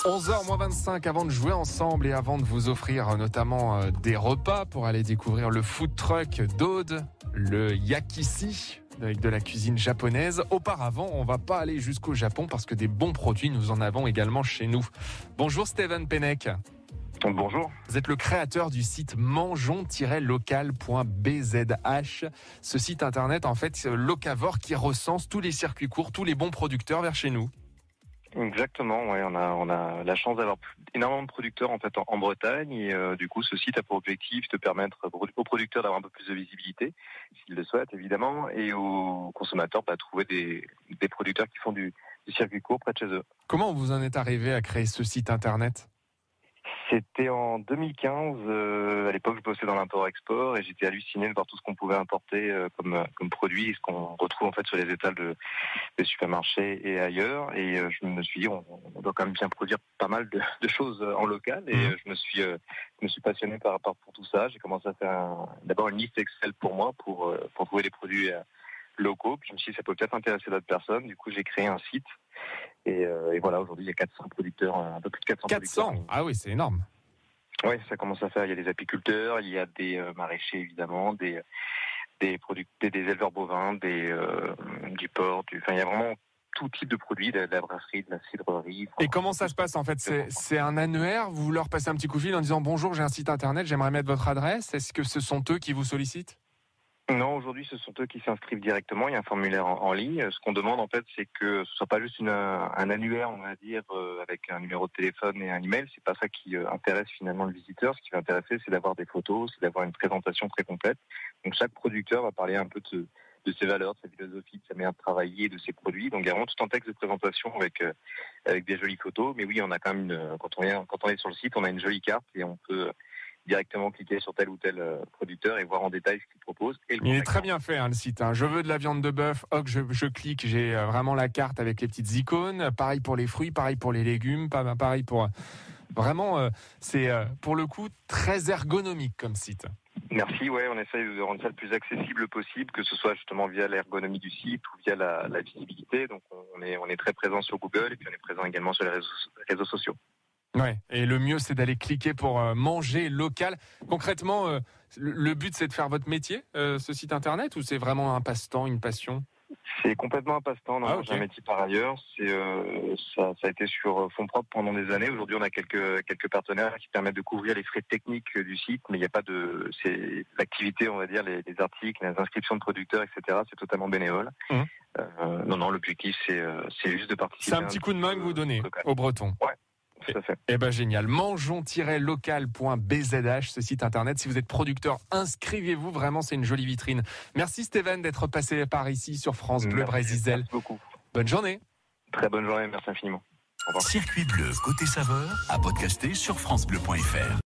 11h-25 avant de jouer ensemble et avant de vous offrir notamment des repas pour aller découvrir le food truck d'Aude, le Yakishi, avec de la cuisine japonaise. Auparavant, on va pas aller jusqu'au Japon parce que des bons produits, nous en avons également chez nous. Bonjour Steven Pennec. Bonjour. Vous êtes le créateur du site mangeons-local.bzh. Ce site internet, en fait, locavore qui recense tous les circuits courts, tous les bons producteurs vers chez nous. Exactement, ouais, on a la chance d'avoir énormément de producteurs en fait en Bretagne et du coup ce site a pour objectif de permettre aux producteurs d'avoir un peu plus de visibilité s'ils le souhaitent évidemment et aux consommateurs de trouver des producteurs qui font du circuit court près de chez eux. Comment vous en êtes arrivé à créer ce site internet ? C'était en 2015, à l'époque je bossais dans l'import-export et j'étais halluciné de voir tout ce qu'on pouvait importer comme produit et ce qu'on retrouve en fait sur les étals des supermarchés et ailleurs. Et je me suis dit on doit quand même bien produire pas mal de choses en local et je me suis passionné pour tout ça. J'ai commencé à faire d'abord une liste Excel pour moi pour trouver des produits locaux. Puis je me suis dit ça peut peut-être intéresser d'autres personnes. Du coup j'ai créé un site. Et voilà, aujourd'hui, il y a 400 producteurs, un peu plus de 400 producteurs. Ah oui, c'est énorme. Oui, ça commence à faire. Il y a des apiculteurs, il y a des maraîchers, évidemment, des éleveurs bovins, du porc, enfin, il y a vraiment tout type de produits, de la brasserie, de la cidrerie. Et comment ça se passe, en fait? C'est un annuaire? Vous leur passez un petit coup de fil en disant bonjour, j'ai un site internet, j'aimerais mettre votre adresse. Est-ce que ce sont eux qui vous sollicitent? Non, aujourd'hui, ce sont eux qui s'inscrivent directement. Il y a un formulaire en ligne. Ce qu'on demande, en fait, c'est que ce soit pas juste un annuaire, on va dire, avec un numéro de téléphone et un email. C'est pas ça qui intéresse finalement le visiteur. Ce qui va intéresser, c'est d'avoir des photos, c'est d'avoir une présentation très complète. Donc, chaque producteur va parler un peu de ses valeurs, de sa philosophie, de sa manière de travailler, de ses produits. Donc, il y a vraiment tout un texte de présentation avec des jolies photos. Mais oui, on a quand même quand on est sur le site, on a une jolie carte et on peut directement cliquer sur tel ou tel producteur et voir en détail ce qu'il propose. Et il est très bien fait, le site. Je veux de la viande de bœuf. Je clique. J'ai vraiment la carte avec les petites icônes. Pareil pour les fruits, pareil pour les légumes, pareil pour... Vraiment, c'est pour le coup très ergonomique comme site. Merci, ouais, on essaye de rendre ça le plus accessible possible, que ce soit justement via l'ergonomie du site ou via la visibilité. Donc on est très présent sur Google et puis on est présent également sur les réseaux sociaux. Ouais, et le mieux c'est d'aller cliquer pour manger local. Concrètement, le but c'est de faire votre métier, ce site internet, ou c'est vraiment un passe-temps, une passion ? C'est complètement un passe-temps, non, j'ai un métier par ailleurs. Ça a été sur fonds propres pendant des années. Aujourd'hui, on a quelques partenaires qui permettent de couvrir les frais techniques du site, mais il n'y a pas c'est l'activité, on va dire, les articles, les inscriptions de producteurs, etc. C'est totalement bénévole. Non, l'objectif c'est juste de participer. C'est un petit coup de main que vous donnez aux Bretons. Ouais. Tout à fait. Eh ben génial. Mangeons-local.bzh, ce site internet. Si vous êtes producteur, inscrivez-vous. Vraiment, c'est une jolie vitrine. Merci Steven d'être passé par ici sur France Bleu Brésil. Merci beaucoup. Bonne journée. Très bonne journée. Merci infiniment. Au revoir. Circuit bleu côté saveur à podcaster sur francebleu.fr.